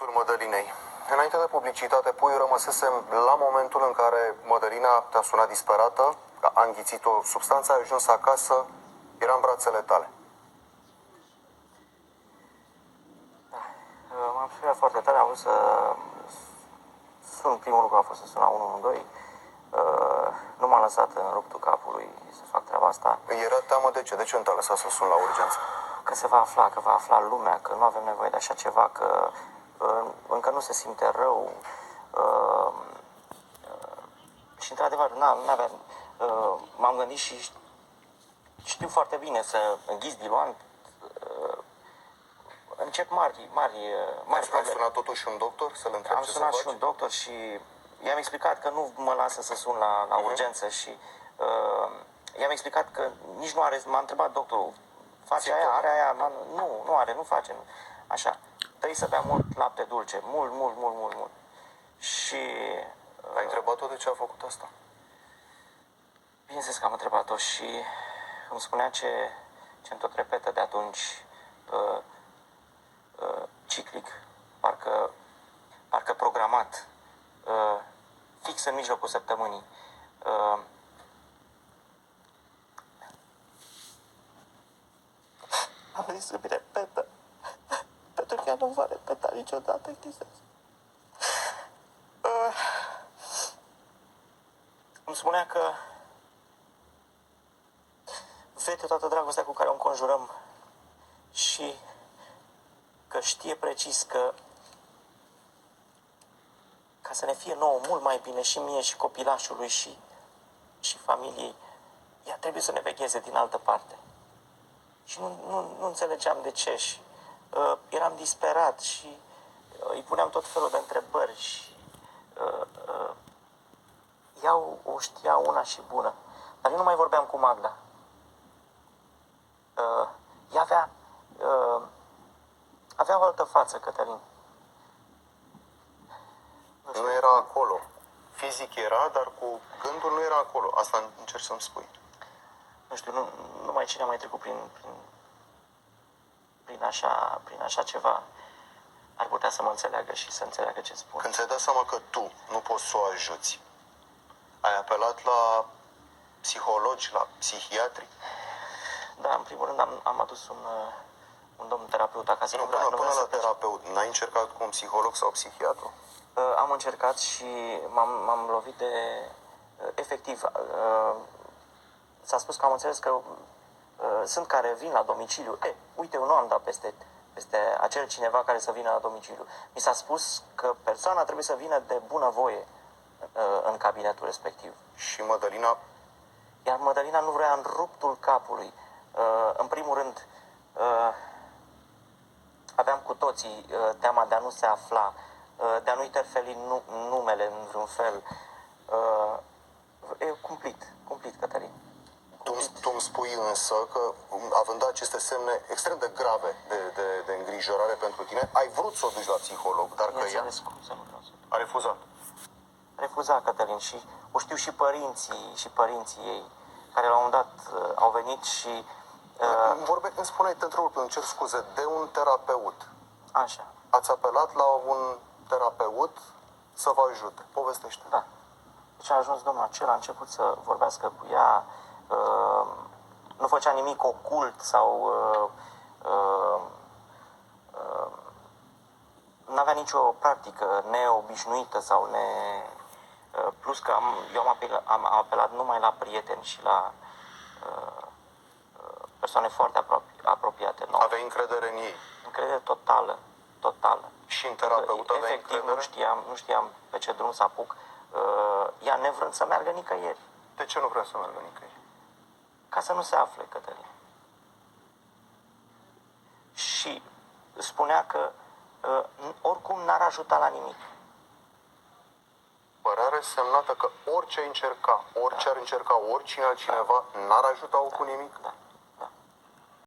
Mădălinei. Înainte de publicitate, Puiu, rămăsesem la momentul în care Mădălina te-a sunat disperată, că a înghițit o substanță, a ajuns acasă, era în brațele tale. M-am speriat foarte tare, am vrut să sun, primul lucru a fost să sun la 112. Nu m-am lăsat în ruptul capului să fac treaba asta. Era teamă de ce? De ce nu te-a lăsat să sun la urgență? Că se va afla, că va afla lumea, că nu avem nevoie de așa ceva, că încă nu se simte rău. Și într-adevăr, m-am gândit și știu foarte bine să înghiți diluant. Încep mari Ai sunat totuși un doctor să-l întrebi Am ce sunat să și faci? un doctor și i-am explicat că nu mă lasă să sun la urgență și i-am explicat că nici nu are, m-a întrebat doctorul, face aia, are aia, nu are, nu face, așa. Trebuie să bea mult lapte dulce, mult. Și Ai întrebat-o de ce a făcut asta? bineînțeles că am întrebat-o și îmi spunea ce îmi tot repetă de atunci, ciclic, parcă programat, fix în mijlocul săptămânii. Am zis să mi repetă, pentru că ea nu va repeta niciodată chestia asta. Îmi spunea că vede toată dragostea cu care o înconjurăm și că știe precis că ca să ne fie nouă mult mai bine și mie și copilașului și familiei, ea trebuie să ne vegheze din altă parte. Și nu înțelegeam de ce și eram disperat și îi puneam tot felul de întrebări și ea o știa una și bună. Dar eu nu mai vorbeam cu Magda. Ea avea o altă față, Cătălin. Nu era acolo. Fizic era, dar cu gândul nu era acolo. Asta încerc să-mi spui. Nu știu, numai cine a mai trecut prin așa ceva ar putea să mă înțeleagă și să înțeleagă ce spun. Când ți-ai dat seama că tu nu poți să o ajuți, ai apelat la psihologi, la psihiatri? Da, în primul rând am adus un domn terapeut acasă. Nu, până la terapeut. N-ai încercat cu un psiholog sau psihiatru? Am încercat și m-am lovit de... Efectiv, s-a spus că am înțeles că sunt care vin la domiciliu. Uite, eu nu am dat peste acel cineva care să vină la domiciliu. Mi s-a spus că persoana trebuie să vină de bunăvoie în cabinetul respectiv. Și Mădălina? Iar Mădălina nu vrea în ruptul capului. În primul rând, aveam cu toții teama de a nu se afla, de a nu interferi numele în vreun fel. E cumplit, Cătălin. Tu îmi spui însă că, având aceste semne extrem de grave de îngrijorare pentru tine, ai vrut să o duci la psiholog, dar că ea a refuzat. Refuza, Cătălin, și o știu și părinții ei, care la un moment dat au venit și... Îmi spuneai, te întrerup, îmi cer scuze, de un terapeut. Așa. Ați apelat la un terapeut să vă ajute. Povestește. Da. Deci a ajuns domnul acela, a început să vorbească cu ea, nu făcea nimic ocult sau nu avea nicio practică neobișnuită sau plus că eu am apelat numai la prieteni și la persoane foarte apropiate. Aveai încredere în ei? Încredere totală. Și în terapeut aveai efectiv încredere? nu știam pe ce drum să apuc, ea nevrând să meargă nicăieri. De ce nu vrea să meargă nicăieri? Ca să nu se afle, Cătălin. Și spunea că oricum n-ar ajuta la nimic. Părere semnată că orice ai încerca, orice ar încerca oricine altcineva, n-ar ajuta-o cu nimic? Da.